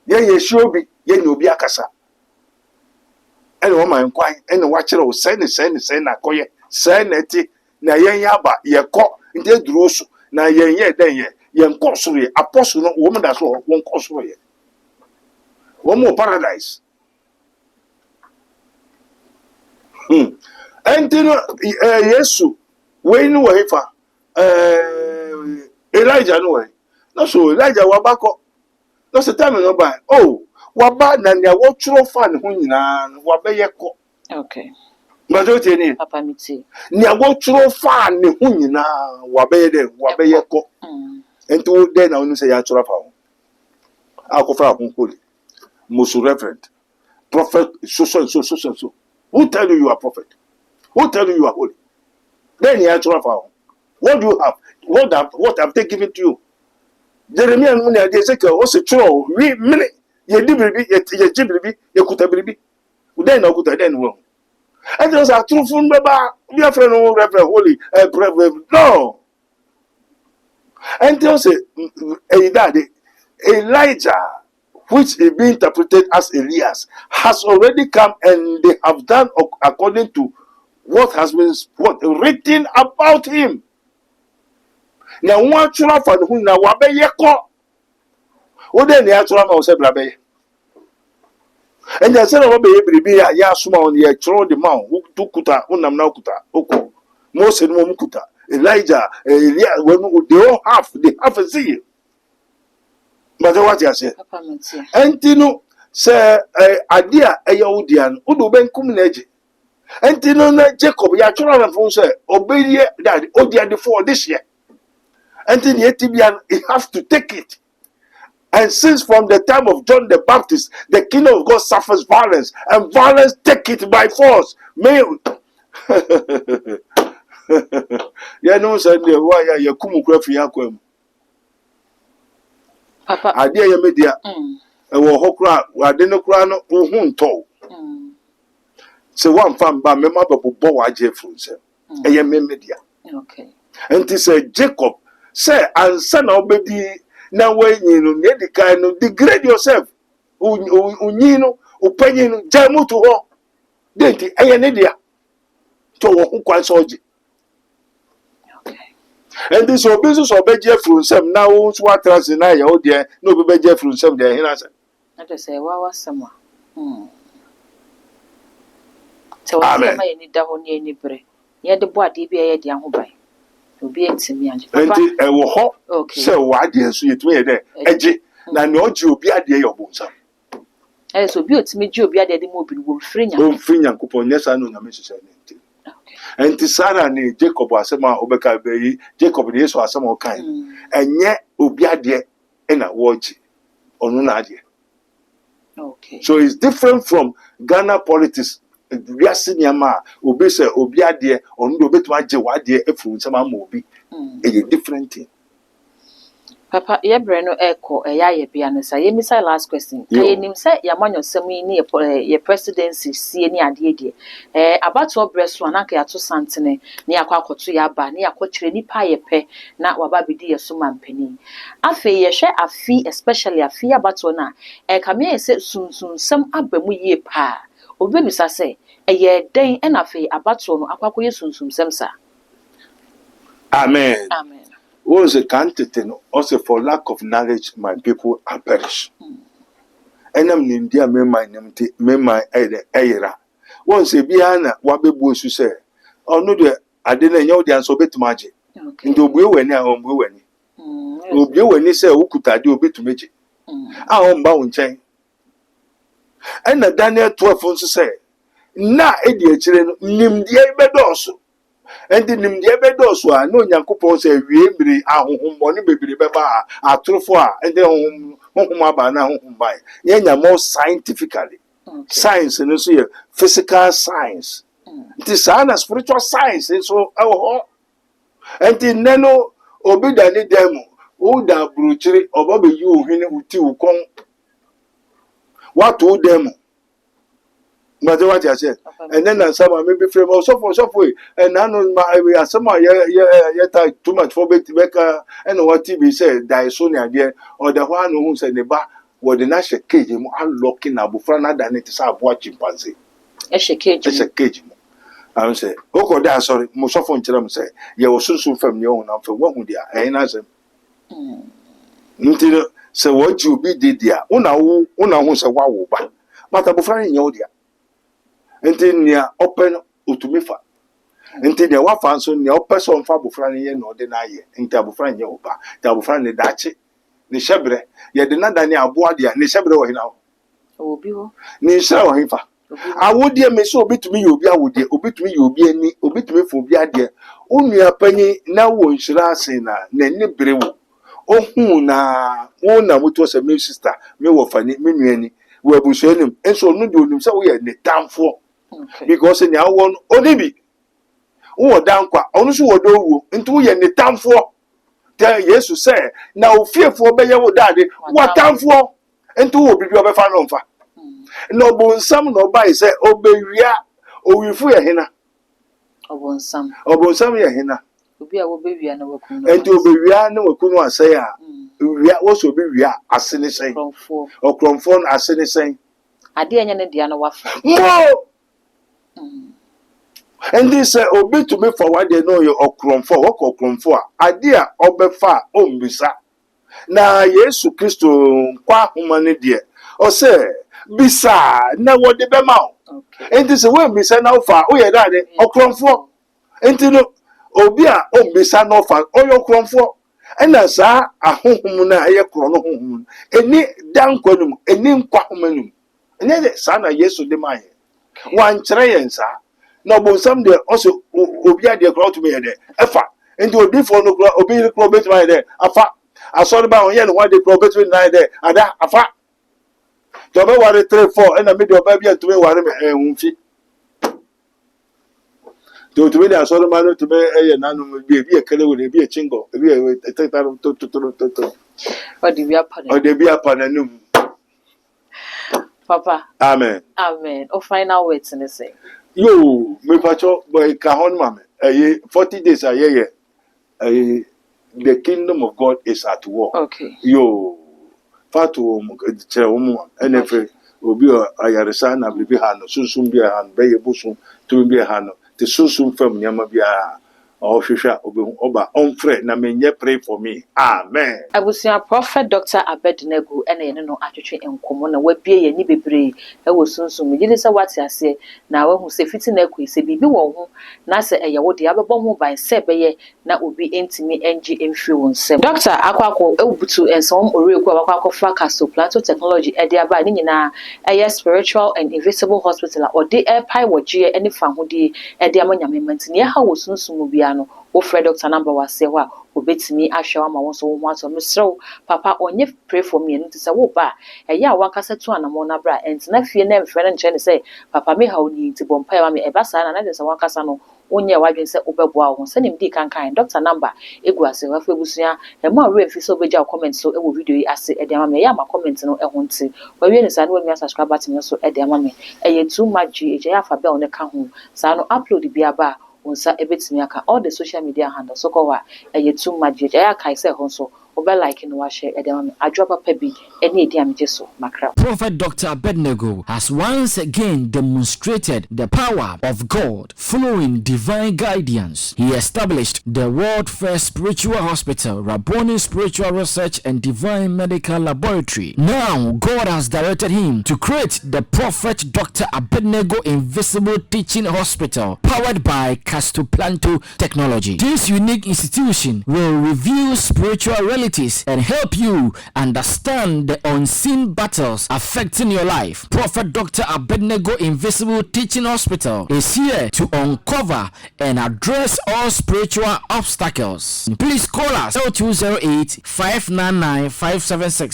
Ye sure be, ye no be a casa. And woman inquire, and watch it, send a coye, send it, na yen yaba, ye caught in the dross, na yen ye, then ye, costly, apostle, woman that's all, won't cost for ye. One more paradise. And then Yesu, when you wait for Elijah, no way. No, so Elijah wabako. That's the time no by. Oh, waba na nya wo tro fan ho nyina wabe ko. Okay. Majority ni. Papa miti. Nya wo tro fan ne ho nyina wabe ko. Ento then na onu say ya tro fa ho. Akofa ho holy. Most reverend. Prophet so. Who tell you are prophet? Who tell you are holy? Then you answer for what do you have? What have they given to you? Jeremiah Munia de Zeka also true. We minute ye dibribi, ye jibribi, ye kutabribi. Then no good then wrong. And those are true from Baba. We are friend of Reverend Holy, no. And those Elijah, which is being interpreted as Elias, has already come and they have done according to what has been written about him. Now, one chura for whom now wabe yeko. O then the actual man was a brabe. And the son of a baby, ya suma on the throw the mount, who took kuta, unam now kuta, oko, most and momukuta, Elijah, they all have a zeal. But what you say? And Tino say, idea a Yahudian, Udo Ben Kumneji. And Tino Jacob, ya children from say, obey that, Odia before this year. And then Yetibian, he has to take it. And since from the time of John the Baptist, the kingdom of God suffers violence, and violence take it by force. May you know, said, why are you come? Papa. Adia ya media. Ewo hokra, ade no kra no wo hu nto. Se wan fam ba me ma bebo wa je frunse. Eye me media. Okay. Enti se Jacob say ansa na obedi na wanyi no ne di kan no degrade yourself. Unyi no, upanyi no jamu to ho. Denti eye ne dia. To wo hu kwan so oje. And this obeso so beje frunse na wo so atrase na ya ode na obi beje frunse de hina se. Na to say wa wasama. So what am I ni da ho ni ani bre. Ye de bo ade bi ye de ahoban. Obi etimi anje. Papa. Enti ewo ho. Okay. Se wa de so yetumi ye de eje na ne oje obi ade ye obonsa. So obi otimi je obi ade de mo obi wo frinya. Wo frinya nkopon nyesa no na me hyehyɛ ne nti. Enti Sarah ne Jacob asema obeka beyi Jacob ne Esau asema okan. Enye obi ade na woji onu na ade. Okay. So it's different from Ghana politics. We are senior obi say obi ade onu do betuma je wa ade efuru nsema ma obi. A different thing. Papa, ye breno echo eya ye bia no sa ye misa last question. Kaye nim say ya manyo sem yi ne ye presidency sie ni ade de. Abato breso anaka ya to santene ne akwa akoto ya ba ne akokire nipa ye pe na waba bidi ye so mampani. Afe ye hwe afi especially afi abato na kame ye se sunsun sem abamu ye pa. Obi misa say eye den na afe abato no akwakọ ye sunsun sem sa. Amen. Amen. Was a Cant also for lack of knowledge, my people are perish. And I'm in India, me my era. Once a biana, wabe bosu say, oh no, I didn't know the answer bit magic. And the way when I am when you when you say, who could I do a bit to magic? I am bound chain. And a Daniel 12 also say, na idiot children, nim the bedoso. And the name the Abedoso, no Yankupon say, we be our money baby beba, a truffa, and then home now by. Yenya more scientifically. Science and also physical science. It is a spiritual science, and so our and the nano obedani demo, oh, that brutally, or Bobby you, who will come. What to demo? But what I said, and then some maybe frame also for software, and I know my some too much for Becker and what TV said, Diasonia dear, or the one who said the bar, what the national cage, unlocking Abu Frana than it is our watching pansy. It's a cage. I say, oh, God, sorry, most often tell them say, you will soon from your own for one with their and as a so what you be did there, una who's a wow, but Abu Frana in your dear. Enti nia open utumifa enti ne wafa nso ne opeso mfa bofra ne no de na ye enti abofra nye oba enti abofra ne dachi ne shebre ye de nada ne abo ade ne shebre wo hina obi ho ne shira wo hifa awodie me so obitumi ye obi awodie obitumi ye obi ani obitumi fo obi ade onua panyi na wo nshira ase na ne brewo ohun na wo na moto se me sister me wo fani me nuani wo abuso enim enso no de onim se wo ye ne tamfo. Because in your one onibi, who down qua, only so do into ye ne time for. Tell yes to say, now fearful be your daddy, what time for? And two will be your fan on fa. No bone some no by say, obey ya, or we free a henna. Obon some ya henna. Obi a wo be wi na wakunu and to be wi na wakunu say we also be wi asene say or cromfon asene say ade anya ne dia na wafa no. And this obi to me for what they know you okromfo what okromfo idea obefa ombisa na Yesu Kristo kwa humane die o say bisa na what the bema and this way bisa na ofa o ye that okromfo entino obi a ombisa na ofa o yo okromfo ena sa ahohum na ye kro no hohum eni dankwanum eni nkwa humanum ene sa na Yesu de man one trains no but some there also obia de crowd to me there efa into obi for no obi crowd bet my there afa asori ba on ye no one dey crowd bet me there ada afa to be worry 3-4 and me do ba bia to me worry me hunfi to me dey asori ma no to me nanu bi e kele we bi e chingo bi e to Or the beer pan. Or the beer pananum. Papa. Amen. Amen. O final words in the say. Yo, me pacho boy kahon mame. 40 days a year. The kingdom of God is at work. Okay. Yo, fatu chewomu enefe obi ayaresa na bibi ha no sunsun bia ha no be yebusun to bia ha no te sunsun fam nyama bia ohwehwa obi oba onfre na menye pray for me. Amen. Abusia Prophet Dr. Abednego ene no atwetwe enkomo na wabie ye ni bebre e wo sunsun me gide se wate ase na wa hu se fiti na akuise bibi wo ho na se eye wo de abebo ho ban se beye na obi entimi engi emfiri won sem. Dr. Akwakwo ebutu ensom oreku akwakwo fa Castle Plateau Technology e de aba ni nyina eye spiritual and invisible hospital or de e pai wo gye ene fa ho de e de amanyame mantini ha wo sunsun mu bia no wo fre Dr. number wase wa obetimi ahwa ma won so wo ato mesrew papa onye pray for me no say wo ba eya wankasa tu anamo na bra entina fie na mfre na nche ne say papa me ha oni nti bompa ya me eba sa na na say wankasa no onye wadwen say obeboa wo se nim di kankan Dr. number egu ase wa febusia e ma re fi so beja comment so e wo video yi ase e de ama me ya ma comment no e ho nti wa wie ne sa na wa mi subscribe button so e de ama me e ye too much e je ya fa bell ne ka ho sa no upload bi aba unsa ebetimi aka all the social media handles so ko wa too much ya kai say ho so obe like no wa share edema adropa pabi eni edi amje so makra. Prophet Dr. Abednego has once again demonstrated the power of God following divine guidance. He established the world first spiritual hospital, Rabboni Spiritual Research and Divine Medical Laboratory. Now God has directed him to create the Prophet Dr. Abednego Invisible Teaching Hospital powered by Castle Plateau Technology. This unique institution will reveal spiritual realities and help you understand the unseen battles affecting your life. Prophet Dr. Abednego Invisible Teaching Hospital is here to uncover and address all spiritual obstacles. Please call us 0208 599 576.